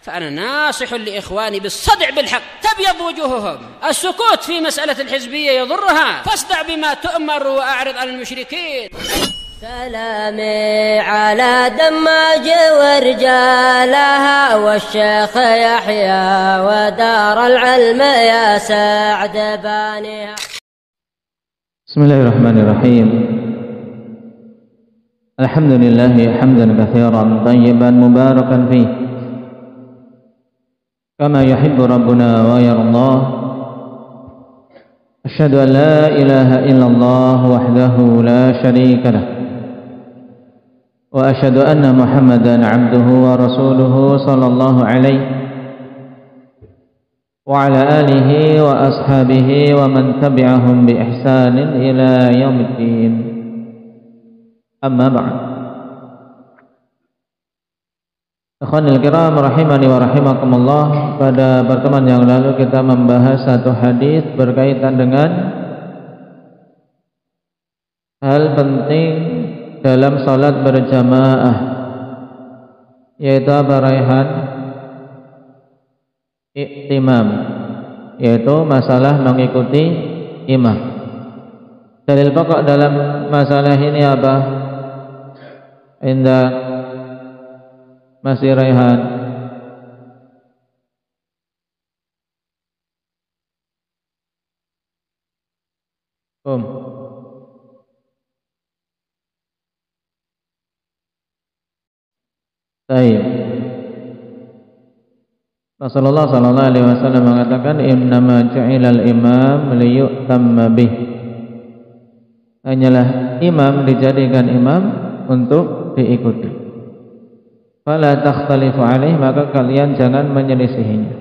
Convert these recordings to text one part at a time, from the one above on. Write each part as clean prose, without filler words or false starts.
فأنا ناصح لإخواني بالصدع بالحق تبيض وجوههم. السكوت في مسألة الحزبية يضرها، فاصدع بما تؤمر وأعرض عن المشركين. سلامي على دماج ورجالها والشيخ يحيى ودار العلم يا سعد بانيها. بسم الله الرحمن الرحيم. الحمد لله حمدا كثيرا طيبا مباركا فيه كما يحب ربنا ويرضاه. أشهد أن لا إله إلا الله وحده لا شريك له، وأشهد أن محمدا عبده ورسوله صلى الله عليه وعلى آله وأصحابه ومن تبعهم بإحسان إلى يوم الدين. أما بعد. Ikhwanil kiram rahimani wa rahimakumullah. Pada pertemuan yang lalu kita membahas satu hadis berkaitan dengan hal penting dalam salat berjamaah, yaitu apa, Raihan? Iktimam, yaitu masalah mengikuti imam. Dalil pokok dalam masalah ini apa? Indah masih Raihan. Baik. Rasulullah sallallahu alaihi wasallam mengatakan innama ju'ilal imam liyu'tamma bih. Hanyalah imam dijadikan imam untuk diikuti. Fala takhtalifu alaih, maka kalian jangan menyelisihinya.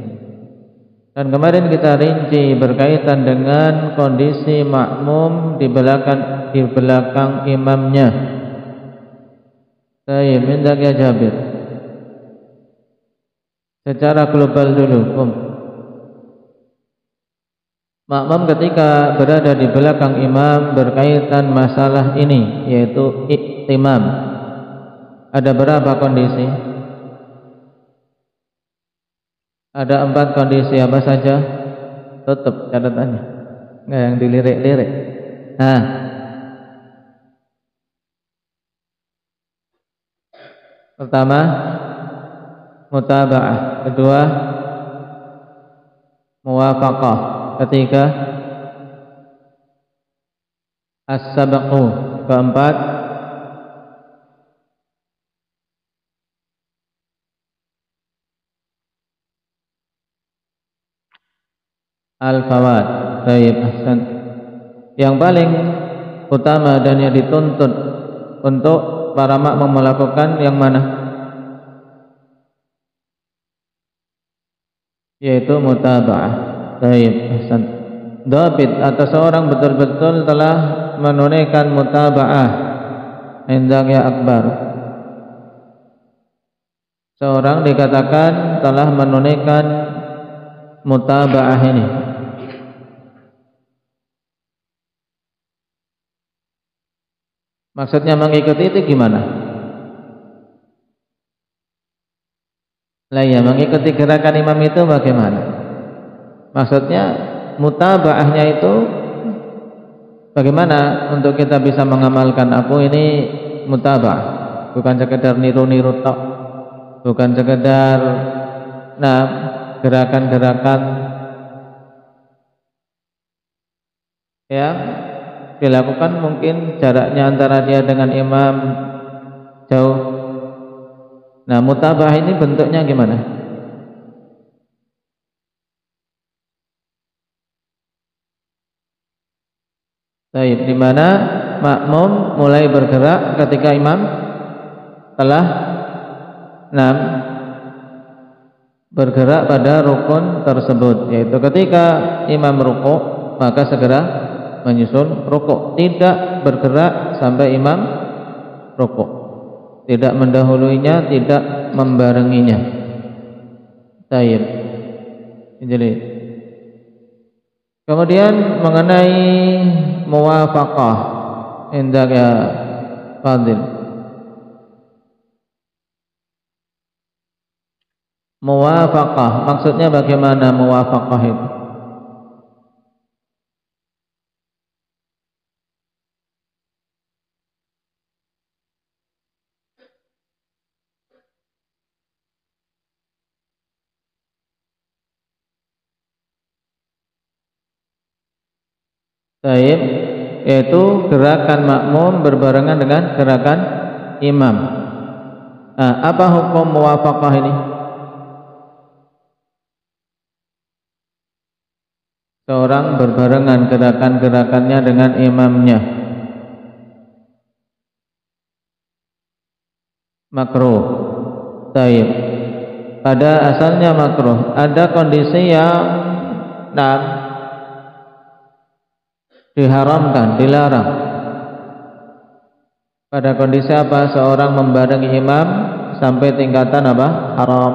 Dan kemarin kita rinci berkaitan dengan kondisi makmum di belakang imamnya. Baik, minta ya Jabir. Secara global dulu, makmum ketika berada di belakang imam berkaitan masalah ini, yaitu iktimam. Ada berapa kondisi? Ada 4 kondisi. Apa saja? Tutup catatannya, nggak yang dilirik-lirik. Pertama, mutaba'ah. Kedua, muwafaqah. Ketiga, as-sabaqu. Keempat, al-fawad. Baik, ahsan. Yang paling utama dan yang dituntut untuk para makmum melakukan yang mana? Yaitu mutaba'ah. Baik, ahsan. Dhabit atau seorang betul-betul telah menunaikan mutaba'ah. Indang ya akbar. Seorang dikatakan telah menunaikan mutaba'ah ini. Maksudnya mengikuti itu gimana? Lah ya, mengikuti gerakan imam itu bagaimana? Maksudnya mutaba'ahnya itu bagaimana untuk kita bisa mengamalkan aku ini mutaba'ah, bukan sekedar niru-niru tok, bukan sekedar gerakan-gerakan yang dilakukan mungkin jaraknya antara dia dengan imam jauh. Nah, mutaba'ah ini bentuknya gimana? Baik, di mana makmum mulai bergerak ketika imam telah bergerak pada rukun tersebut, yaitu ketika imam rukuk maka segera menyusul rukuk, tidak bergerak sampai imam rukuk, tidak mendahuluinya, tidak membarenginya. Baik. Jadi kemudian mengenai muwafaqah, indah ya Fadil. Muwafaqah, maksudnya bagaimana muwafaqah itu? Baik, yaitu gerakan makmum berbarengan dengan gerakan imam. Nah, apa hukum muwafaqah ini? Seorang berbarengan gerakan-gerakannya dengan imamnya. Makruh. Baik. Pada asalnya makruh. Ada kondisi yang diharamkan, dilarang. Pada kondisi apa? Seorang membarengi imam sampai tingkatan apa? Haram.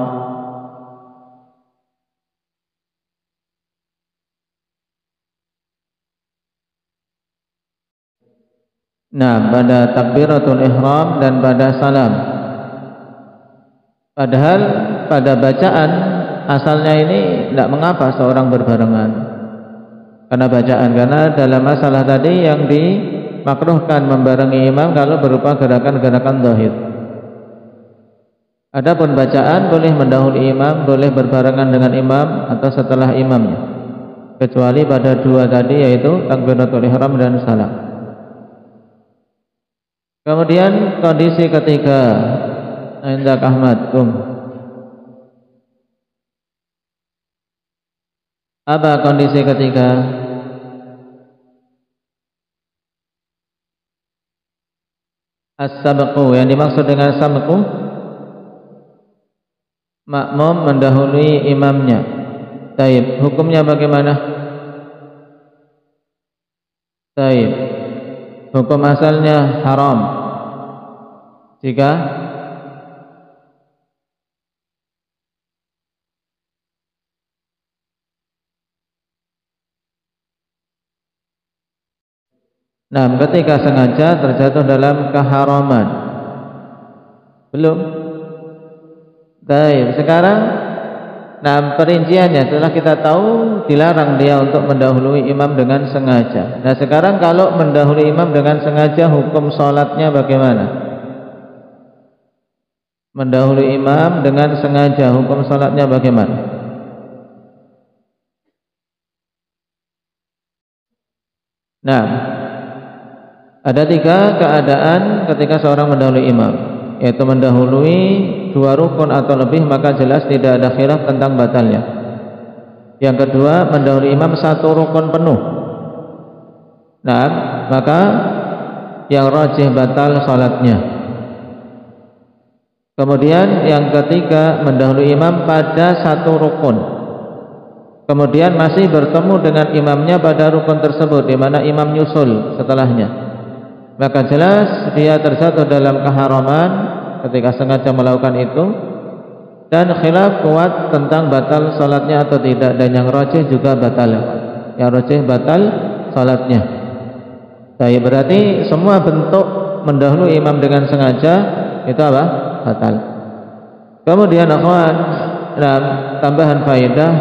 Nah, pada takbiratul ihram dan pada salam. Padahal pada bacaan asalnya ini tidak mengapa seorang berbarengan. Karena dalam masalah tadi yang dimakruhkan membarengi imam kalau berupa gerakan-gerakan zahir. Adapun bacaan boleh mendahului imam, boleh berbarengan dengan imam atau setelah imamnya, kecuali pada dua tadi, yaitu takbiratul ihram dan salam. Kemudian kondisi ketiga, Indak Ahmad, apa kondisi ketiga? As-sabqu, yang dimaksud dengan sabqu, makmum mendahului imamnya. Taib, hukumnya bagaimana? Taib, hukum asalnya haram. Jika ketika sengaja terjatuh dalam keharaman. Belum. Baik, sekarang perinciannya setelah kita tahu dilarang dia untuk mendahului imam dengan sengaja. Nah, sekarang kalau mendahului imam dengan sengaja, hukum sholatnya bagaimana? Mendahului imam dengan sengaja, hukum sholatnya bagaimana? Nah, ada tiga keadaan ketika seorang mendahului imam, yaitu mendahului dua rukun atau lebih, maka jelas tidak ada khilaf tentang batalnya. Yang kedua, mendahului imam satu rukun penuh. Nah, maka yang rajih batal salatnya. Kemudian yang ketiga, mendahului imam pada satu rukun, kemudian masih bertemu dengan imamnya pada rukun tersebut, di mana imam nyusul setelahnya, maka jelas dia terjatuh dalam keharaman ketika sengaja melakukan itu, dan khilaf kuat tentang batal salatnya atau tidak, dan yang rajih juga batal. Yang rajih batal salatnya. Baik, berarti semua bentuk mendahului imam dengan sengaja itu apa? Batal. Kemudian akhwan, tambahan faedah,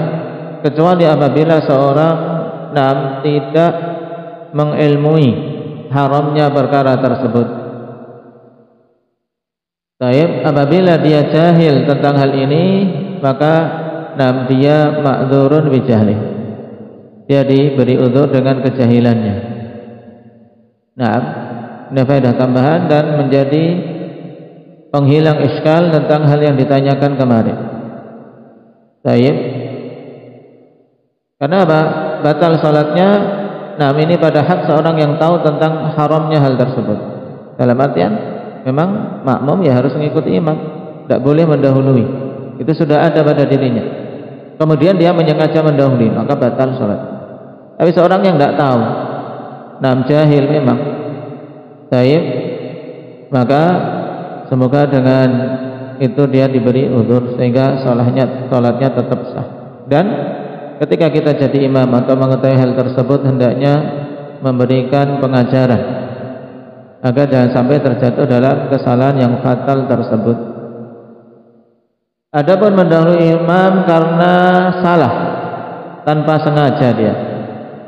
kecuali apabila seorang tidak mengilmui haramnya perkara tersebut. Baik, apabila dia jahil tentang hal ini, maka dia ma'dzurun bi jahli. Dia diberi udzur dengan kejahilannya. Ini faedah tambahan dan menjadi penghilang iskal tentang hal yang ditanyakan kemarin. Baik. Karena apa? Batal salatnya. Ini pada hak seorang yang tahu tentang haramnya hal tersebut. Dalam artian, memang makmum ya harus mengikuti imam, tidak boleh mendahului. Itu sudah ada pada dirinya. Kemudian dia menyengaja mendahului, maka batal salat. Tapi seorang yang tidak tahu, jahil memang, baik, maka semoga dengan itu dia diberi udzur sehingga salatnya tetap sah. Dan ketika kita jadi imam atau mengetahui hal tersebut, hendaknya memberikan pengajaran agar jangan sampai terjatuh dalam kesalahan yang fatal tersebut. Adapun mendahului imam karena salah, tanpa sengaja dia,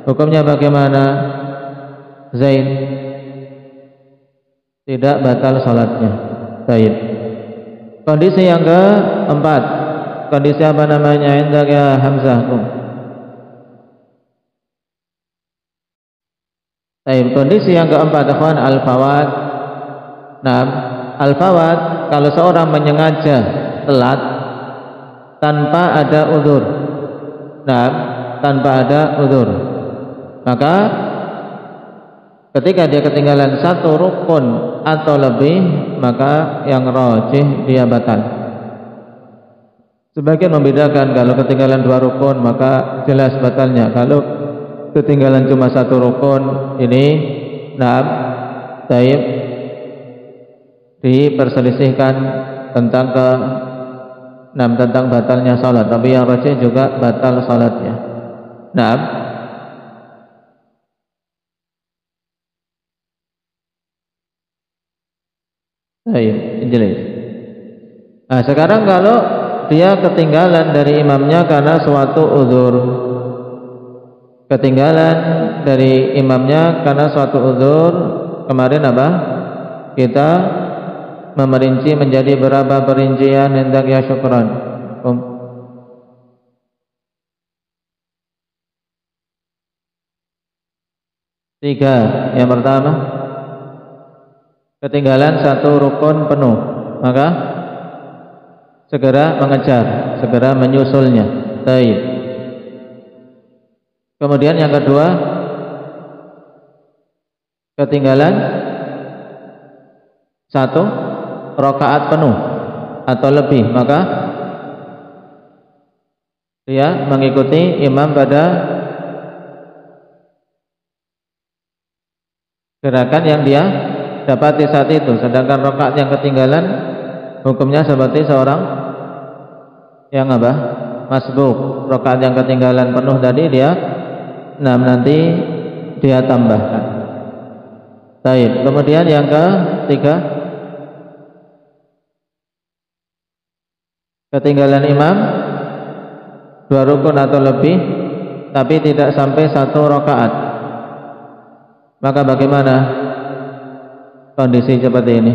hukumnya bagaimana? Zain, tidak batal salatnya. Baik. Kondisi yang keempat, kondisi apa namanya? Indah ya Hamzah. Baik, kondisi yang keempat, ikhwan, al-fawat. Nah, al-fawat kalau seorang menyengaja telat tanpa ada udzur. Nah, tanpa ada udzur, maka ketika dia ketinggalan satu rukun atau lebih, maka yang rajih dia batal. Sebagian membedakan, kalau ketinggalan 2 rukun maka jelas batalnya. Kalau ketinggalan cuma 1 rukun ini, nah, taib, diperselisihkan tentang tentang batalnya salat, tapi yang rajih juga batal salatnya. Nah, jelas. Nah, sekarang kalau dia ketinggalan dari imamnya karena suatu uzur, ketinggalan dari imamnya karena suatu uzur, kemarin apa? Kita memerinci menjadi berapa perincian? Hendak ya syukran. Tiga. Yang pertama, ketinggalan satu rukun penuh, maka segera mengejar, segera menyusulnya. Baik. Kemudian yang kedua, ketinggalan satu rakaat penuh atau lebih, maka dia mengikuti imam pada gerakan yang dia dapati saat itu. Sedangkan rakaat yang ketinggalan hukumnya seperti seorang yang apa? Masbuk. Rakaat yang ketinggalan penuh tadi dia nanti dia tambahkan. Baik. Kemudian yang ketiga, ketinggalan imam 2 rukun atau lebih tapi tidak sampai 1 rakaat, maka bagaimana kondisi seperti ini?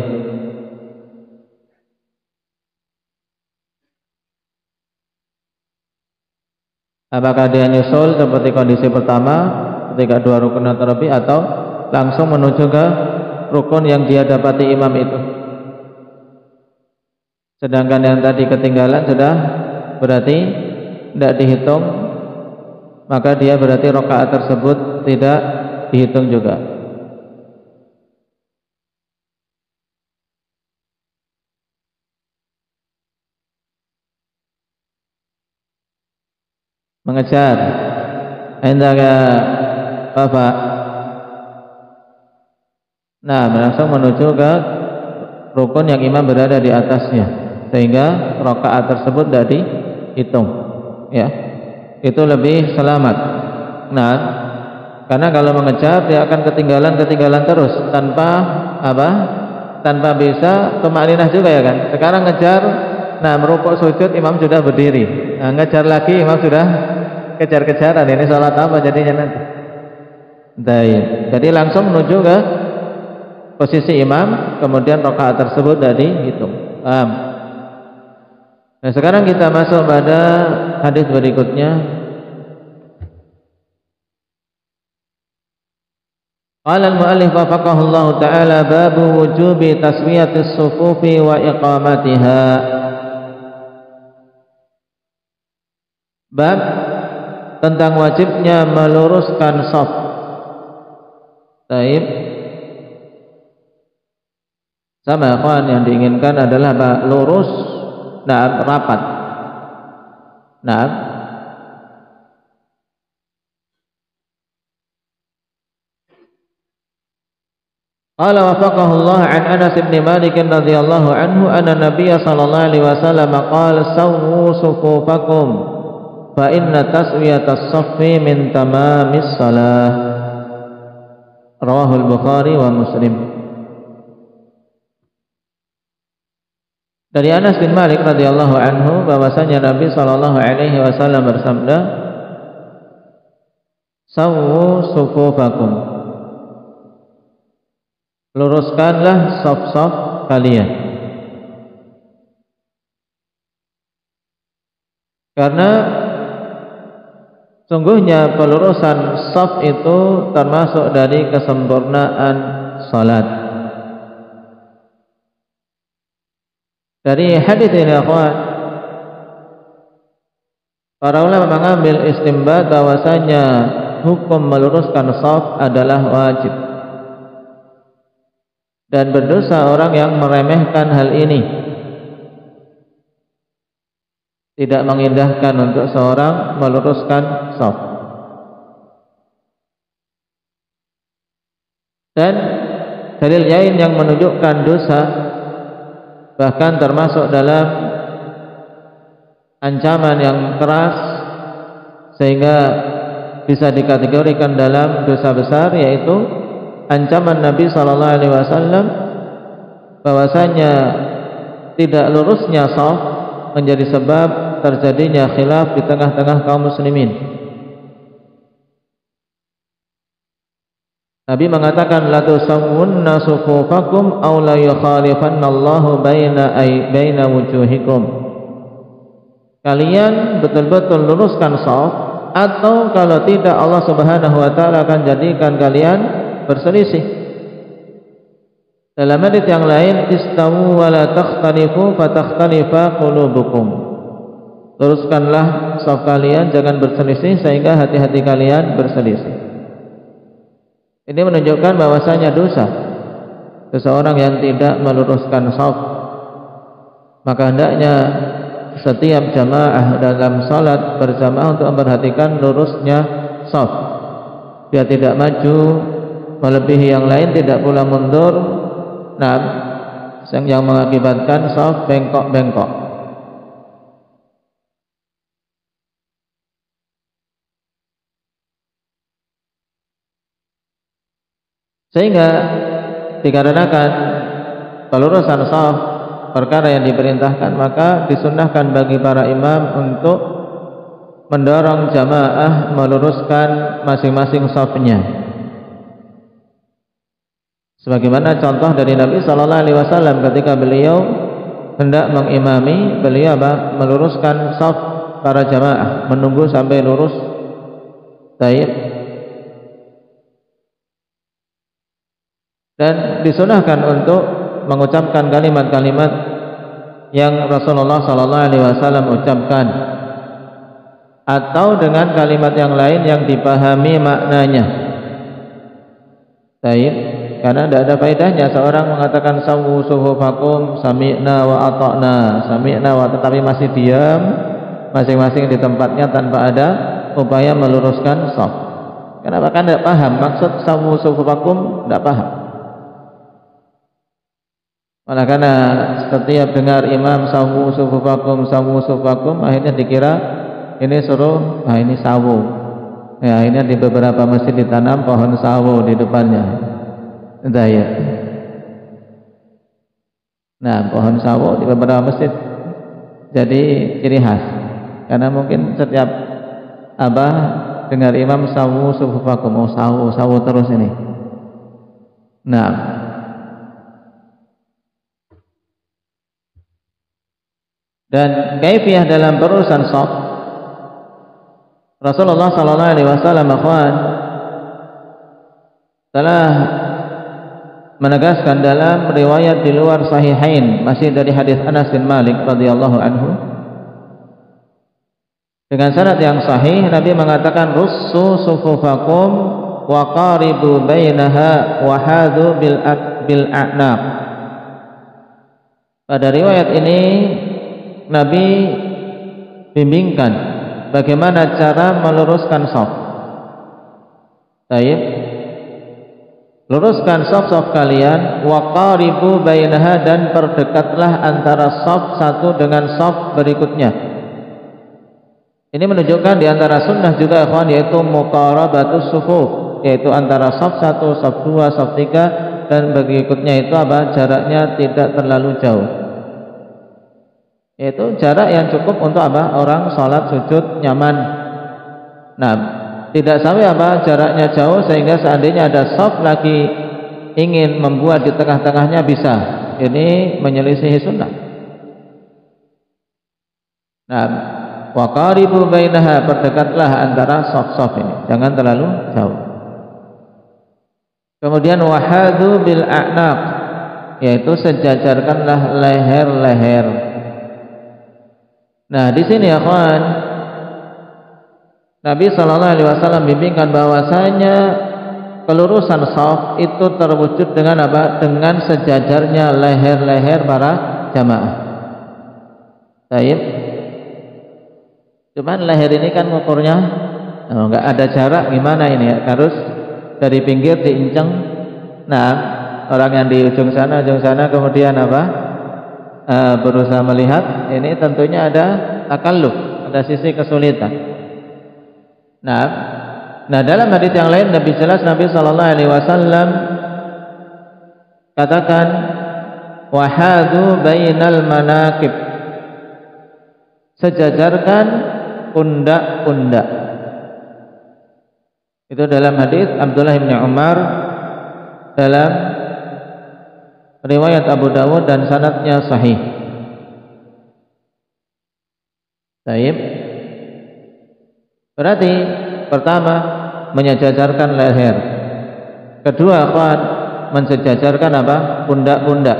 Apakah dia nyusul seperti kondisi pertama ketika 2 rukun atau lebih, atau langsung menuju ke rukun yang dia dapati imam itu? Sedangkan yang tadi ketinggalan sudah berarti tidak dihitung, maka dia berarti rakaat tersebut tidak dihitung juga. Mengejar, hendak Bapak. Nah, langsung menuju ke rukun yang imam berada di atasnya, sehingga rakaat tersebut tidak dihitung, ya. Itu lebih selamat. Nah, karena kalau mengejar dia akan ketinggalan terus tanpa apa? Tanpa bisa tumakninah juga, ya kan? Sekarang ngejar, nah merukuk sujud imam sudah berdiri. Nah, ngejar lagi imam sudah kejar-kejaran. Ini salat apa jadinya nanti? Jadi langsung menuju ke posisi imam, kemudian rakaat tersebut tidak dihitung. Paham? Nah, sekarang kita masuk pada hadis berikutnya. Qala al-mu'allif wafaqahu Allah ta'ala, babu wujubi taswiyatis sufufi wa iqamatiha. Bab tentang wajibnya meluruskan shaf. Taib. Sama kawan, yang diinginkan adalah lurus, nah rapat. Nah, qala wafaqahu Allah an Anas bin Malik radhiyallahu anhu anna Nabiy sallallahu alaihi wasallam qala sawwu sufufakum fa inna taswiyatas saffi min tamamis salah. Rawahul Bukhari wa Muslim. Dari Anas bin Malik radhiyallahu anhu bahwasanya Nabi sallallahu alaihi wasallam bersabda, "Sawwu sufufakum." Luruskanlah saf-saf kalian. Karena sungguhnya pelurusan saf itu termasuk dari kesempurnaan salat. Dari hadis ini akhwat, para ulama mengambil istimbat bahwasanya hukum meluruskan shaf adalah wajib, dan berdosa orang yang meremehkan hal ini, tidak mengindahkan untuk seorang meluruskan shaf. Dan dalil lain yang menunjukkan dosa, bahkan termasuk dalam ancaman yang keras sehingga bisa dikategorikan dalam dosa besar, yaitu ancaman Nabi sallallahu alaihi wasallam bahwasanya tidak lurusnya shaf menjadi sebab terjadinya khilaf di tengah-tengah kaum muslimin. Nabi mengatakan, la tusawwunna sufufakum aw la yukhalifannallahu baina wujuhikum. Kalian betul-betul luruskan shaf, atau kalau tidak Allah Subhanahu wa taala akan jadikan kalian berselisih. Dalam hadits yang lain, istawu wa la takhtalifu fatakhtalifa qulubukum. Luruskanlah shaf kalian, jangan berselisih sehingga hati-hati kalian berselisih. Ini menunjukkan bahwasanya dosa seseorang yang tidak meluruskan shaf. Maka hendaknya setiap jamaah dalam salat berjamaah untuk memperhatikan lurusnya shaf, dia tidak maju melebihi yang lain, tidak pula mundur, nah, yang mengakibatkan shaf bengkok-bengkok. Sehingga dikarenakan pelurusan shaf perkara yang diperintahkan, maka disunnahkan bagi para imam untuk mendorong jamaah meluruskan masing-masing shafnya. Sebagaimana contoh dari Nabi sallallahu alaihi wasallam ketika beliau hendak mengimami, beliau meluruskan shaf para jamaah, menunggu sampai lurus. Baik. Dan disunahkan untuk mengucapkan kalimat-kalimat yang Rasulullah sallallahu alaihi wasallam ucapkan, atau dengan kalimat yang lain yang dipahami maknanya. Baik, karena tidak ada faedahnya seorang mengatakan sawwu sufufakum sami'na wa ata'na, sami'na wa, tetapi masih diam masing-masing di tempatnya tanpa ada upaya meluruskan shaf. Kenapa? Kan tidak paham maksud sawwu sufufakum, tidak paham. Malah karena setiap dengar imam sawwu sufufakum, akhirnya dikira ini suruh, nah ini sawu. Ya, akhirnya di beberapa masjid ditanam pohon sawu di depannya. Entah ya. Nah, pohon sawu di beberapa masjid jadi ciri khas. Karena mungkin setiap dengar imam sawwu sufufakum, oh sawu terus ini. Nah, dan kaifiyah dalam perurusan shaf, Rasulullah sallallahu alaihi wasallam telah menegaskan dalam riwayat di luar sahihain, masih dari hadis Anas bin Malik radhiyallahu anhu, dengan sanad yang sahih, Nabi mengatakan russu sufufakum wa qaribu bainaha wa hadu bil a'naq. Pada riwayat ini Nabi bimbingkan bagaimana cara meluruskan shaf. Baik, luruskan shaf-shaf kalian, wa qaribu bainaha, dan perdekatlah antara shaf satu dengan shaf berikutnya. Ini menunjukkan di antara sunnah juga ikhwan, yaitu muqarabatus sufuf, yaitu antara shaf satu, shaf dua, shaf tiga dan berikutnya itu jaraknya tidak terlalu jauh. Yaitu jarak yang cukup untuk apa? Orang sholat sujud nyaman. Nah, tidak sampai apa? Jaraknya jauh sehingga seandainya ada shaf lagi ingin membuat di tengah-tengahnya bisa. Ini menyelisihi sunnah. Nah, wa qaribu bainaha, berdekatlah antara shaf-shaf ini, jangan terlalu jauh. Kemudian wahadu bil a'naq, yaitu sejajarkanlah leher-leher. Nah, di sini ya kawan, Nabi sallallahu alaihi wasallam bimbingkan bahwasanya kelurusan shaf itu terwujud dengan apa? Dengan sejajarnya leher-leher para jamaah. Baik. Cuman leher ini kan ukurnya enggak ada jarak, gimana ini ya? Harus dari pinggir diinceng. Nah, orang yang di ujung sana kemudian apa? Berusaha melihat, ini tentunya ada takalluf, ada sisi kesulitan. Nah, dalam hadis yang lain Nabi sallallahu alaihi wasallam katakan wahadu bainal manaqib, sejajarkan pundak-pundak. Itu dalam hadis Abdullah bin Umar dalam riwayat Abu Dawud dan sanadnya sahih. Baik. Berarti pertama menyejajarkan leher. Kedua, akhwan, mensejajarkan apa? Pundak-pundak.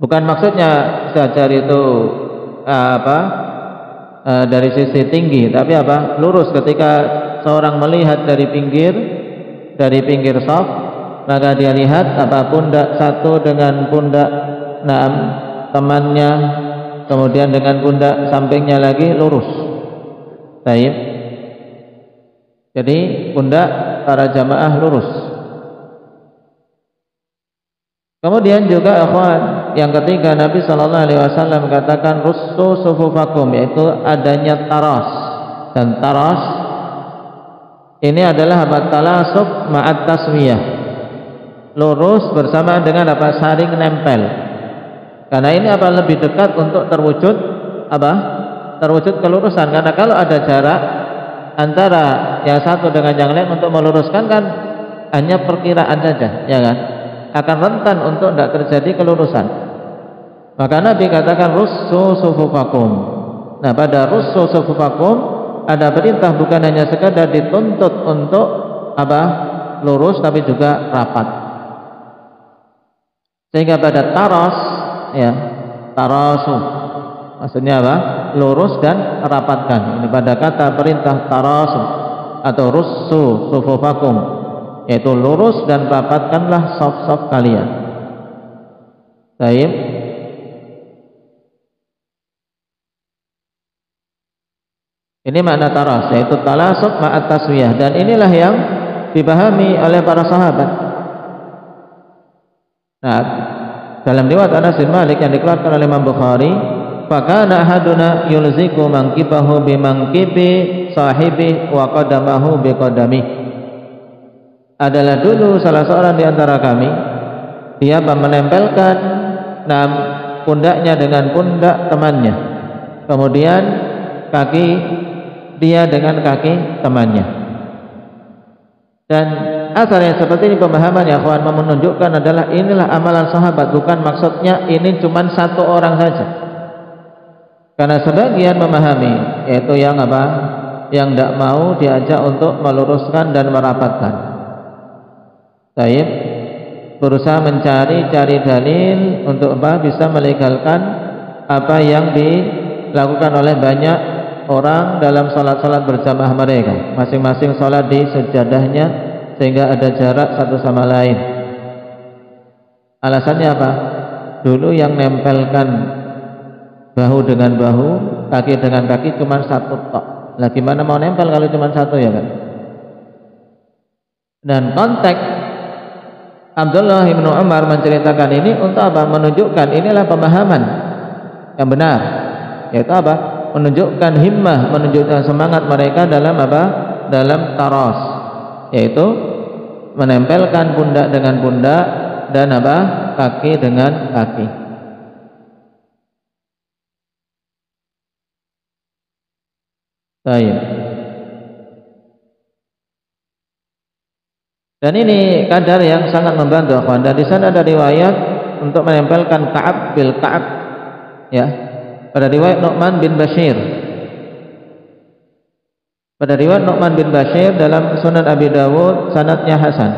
Bukan maksudnya sejajar itu dari sisi tinggi, tapi apa? Lurus. Ketika seorang melihat dari pinggir shaf, maka dia lihat apa? Pundak satu dengan pundak temannya, kemudian dengan pundak sampingnya lagi lurus. Baik. Jadi pundak para jamaah lurus. Kemudian juga akhwan, yang ketiga Nabi sallallahu alaihi wasallam katakan russu sufufakum, yaitu adanya taras. Dan taras ini adalah apa? Talasuk ma'at taswiyah. Lurus bersamaan dengan apa? Saling nempel. Karena ini apa? Lebih dekat untuk terwujud apa? Terwujud kelurusan. Karena kalau ada jarak antara yang satu dengan yang lain untuk meluruskan kan hanya perkiraan saja, ya kan? Akan rentan untuk tidak terjadi kelurusan. Maka Nabi katakan russu sufufakum. Nah, pada russu sufufakum ada perintah bukan hanya sekadar dituntut untuk apa? Lurus, tapi juga rapat. Sehingga pada taras, ya, tarasu, maksudnya apa? Lurus dan rapatkan. Ini pada kata perintah tarasu atau russu sufufakum, yaitu lurus dan rapatkanlah shaf-shaf kalian. Baik. Ini makna taras, yaitu talasuk ma'at taswiyah, dan inilah yang dipahami oleh para sahabat. Nah, dalam riwayat Anas bin Malik yang dikeluarkan oleh Imam Bukhari, fakana ahaduna yulziku mankibahu bimangkibi sahibi wa qadamahu biqadami. Adalah dulu salah seorang di antara kami, dia menempelkan pundaknya dengan pundak temannya, kemudian kaki dia dengan kaki temannya. Dan asal yang seperti ini pemahaman ya kawan, menunjukkan adalah inilah amalan sahabat, bukan maksudnya ini cuma satu orang saja. Karena sebagian memahami, yaitu yang apa? Yang tidak mau diajak untuk meluruskan dan merapatkan. Baik, berusaha mencari dalil untuk apa? Bisa melegalkan apa yang dilakukan oleh banyak orang dalam salat-salat berjamaah mereka. Masing-masing salat di sejadahnya sehingga ada jarak satu sama lain. Alasannya apa? Dulu yang nempelkan bahu dengan bahu, kaki dengan kaki cuma satu tok. Lah gimana mau nempel kalau cuma satu, ya kan? Dan konteks Abdullah bin Umar menceritakan ini untuk apa? Menunjukkan inilah pemahaman yang benar, yaitu apa? Menunjukkan himmah, menunjukkan semangat mereka dalam apa? Dalam taras, yaitu menempelkan pundak dengan pundak dan apa? Kaki dengan kaki. Baik. Dan ini kadar yang sangat membantu, akhwan. Dan di sana ada riwayat untuk menempelkan Ka'ab bil Ka'ab, ya. Pada riwayat Nu'man bin Bashir. Pada riwayat Nu'man bin Bashir dalam Sunan Abi Dawud, sanadnya hasan.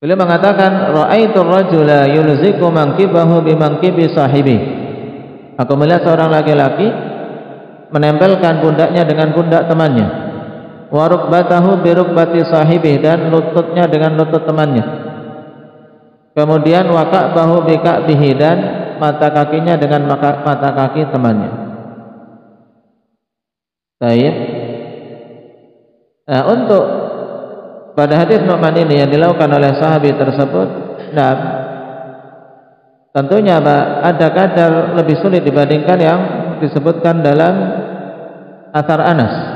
Beliau mengatakan, ra'aitu ar-rajula yulziku mankibahu bi mankibi sahibi. Aku melihat seorang laki-laki menempelkan pundaknya dengan pundak temannya. Wa rukbatahu bi rukbati sahibi, dan lututnya dengan lutut temannya. Kemudian wa ka'bahu bi ka'bihi, dan mata kakinya dengan mata kaki temannya. Baik. Nah, untuk pada hadis Nu'man ini yang dilakukan oleh sahabi tersebut, nah, tentunya ada kadar lebih sulit dibandingkan yang disebutkan dalam athar Anas.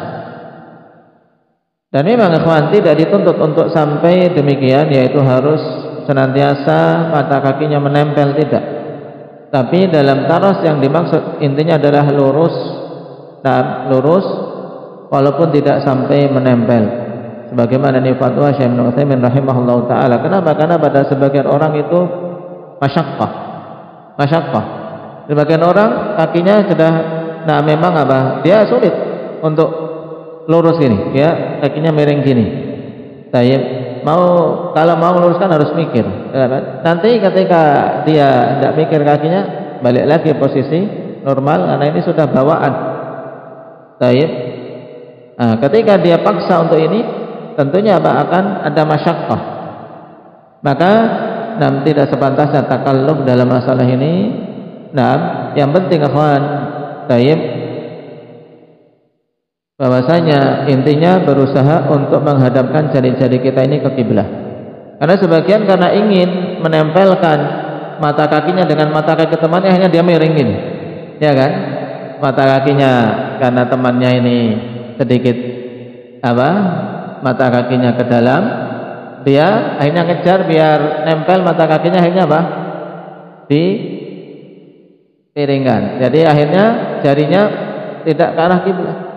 Dan memang ikhwan tidak dituntut untuk sampai demikian, yaitu harus senantiasa mata kakinya menempel, tidak. Tapi dalam taras yang dimaksud intinya adalah lurus, nah, lurus walaupun tidak sampai menempel. Sebagaimana ini fatwa Syekh Ibnu Utsaimin rahimahullahu taala. Kenapa? Karena pada sebagian orang itu masyaqqah. Sebagian orang kakinya sudah, nah, memang dia sulit untuk lurus gini, ya, kakinya miring gini. Kalau mau meluruskan harus mikir. Nanti ketika dia tidak mikir kakinya, balik lagi posisi normal, karena ini sudah bawaan. Nah, ketika dia paksa untuk ini, tentunya akan ada masyaqqah. Maka tidak sepantasnya takalluf dalam masalah ini. Nah, yang penting akhwan, bahwasanya intinya berusaha untuk menghadapkan jari-jari kita ini ke kiblah. Karena sebagian karena ingin menempelkan mata kakinya dengan mata kaki temannya, hanya dia miring gini, ya kan? Mata kakinya karena temannya ini sedikit mata kakinya ke dalam, dia akhirnya ngejar biar nempel mata kakinya, akhirnya dipiringkan. Jadi akhirnya jarinya tidak ke arah kiblat.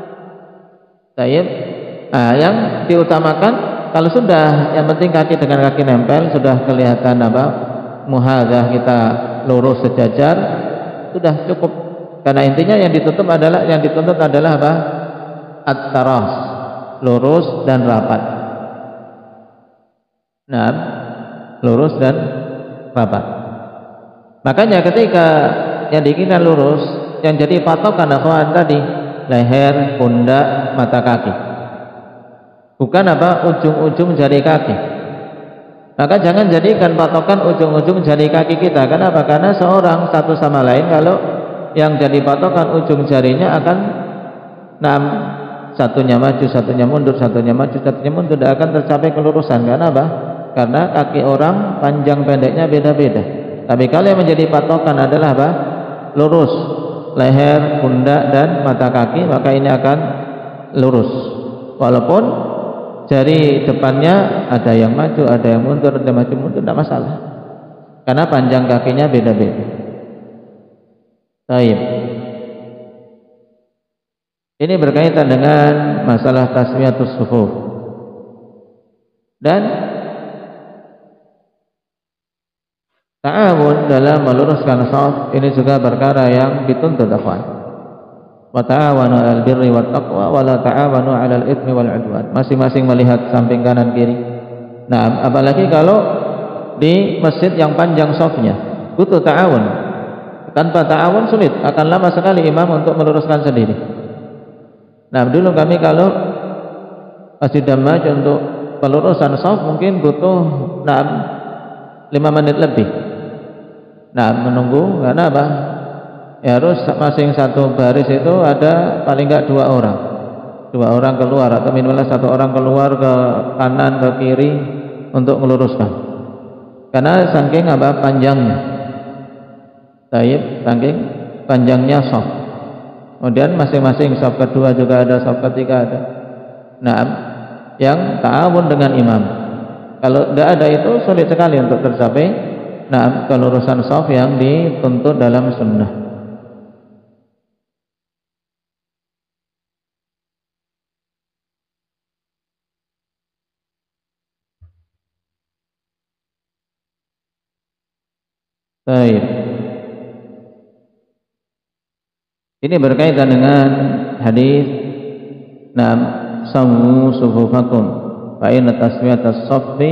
Nah, yang diutamakan kalau sudah, yang penting kaki dengan kaki nempel, sudah kelihatan muhadzah, kita lurus sejajar, sudah cukup. Karena intinya yang dituntut adalah at-taras, lurus dan rapat. Nah, lurus dan rapat. Makanya ketika yang diinginkan lurus, yang jadi patokan akhwan tadi leher, pundak, mata kaki, bukan ujung-ujung jari kaki. Maka jangan jadikan patokan ujung-ujung jari kaki kita. Kenapa? Karena seorang satu sama lain, kalau yang jadi patokan ujung jarinya akan satunya maju, satunya mundur, satunya maju, satunya mundur, tidak akan tercapai kelurusan. Karena Karena kaki orang panjang pendeknya beda-beda. Tapi kalau yang menjadi patokan adalah lurus leher, pundak, dan mata kaki, maka ini akan lurus. Walaupun jari depannya ada yang maju, ada yang mundur, ada yang maju mundur, tidak masalah. Karena panjang kakinya beda-beda. Baik. Ini berkaitan dengan masalah tasmiyatus sufuf. Dan ta'awun dalam meluruskan shaf ini juga perkara yang dituntut akhwan. Wa ta'awanu 'alal birri wat taqwa wa la ta'awanu 'alal itsmi wal 'udwan. Masing-masing melihat samping kanan kiri. Nah, apalagi kalau di masjid yang panjang shafnya, butuh ta'awun. Tanpa ta'awun sulit, akan lama sekali imam untuk meluruskan sendiri. Nah, dulu kami kalau Masjid Damaj untuk pelurusan shaf mungkin butuh 5 menit lebih. Nah, menunggu karena ya harus masing satu baris itu ada paling enggak 2 orang. 2 orang keluar, atau minimal 1 orang keluar ke kanan ke kiri untuk meluruskan. Karena saking panjangnya. Saking panjangnya shaf. Kemudian masing-masing shaf kedua juga ada, shaf ketiga ada. Nah, yang ta'awun dengan imam. Kalau tidak ada itu sulit sekali untuk tercapai kelurusan shaf yang dituntut dalam sunnah. Baik. Ini berkaitan dengan hadis sawu sufufakum fa inna taswiyatas saffi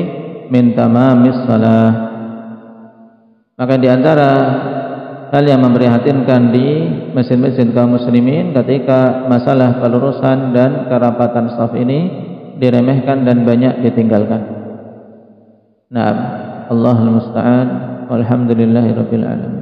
min tamamis shalah. Maka di antara hal yang memprihatinkan di masjid-masjid kaum muslimin ketika masalah pelurusan dan kerapatan shaf ini diremehkan dan banyak ditinggalkan. Allahul musta'an. Walhamdulillahirabbil alamin.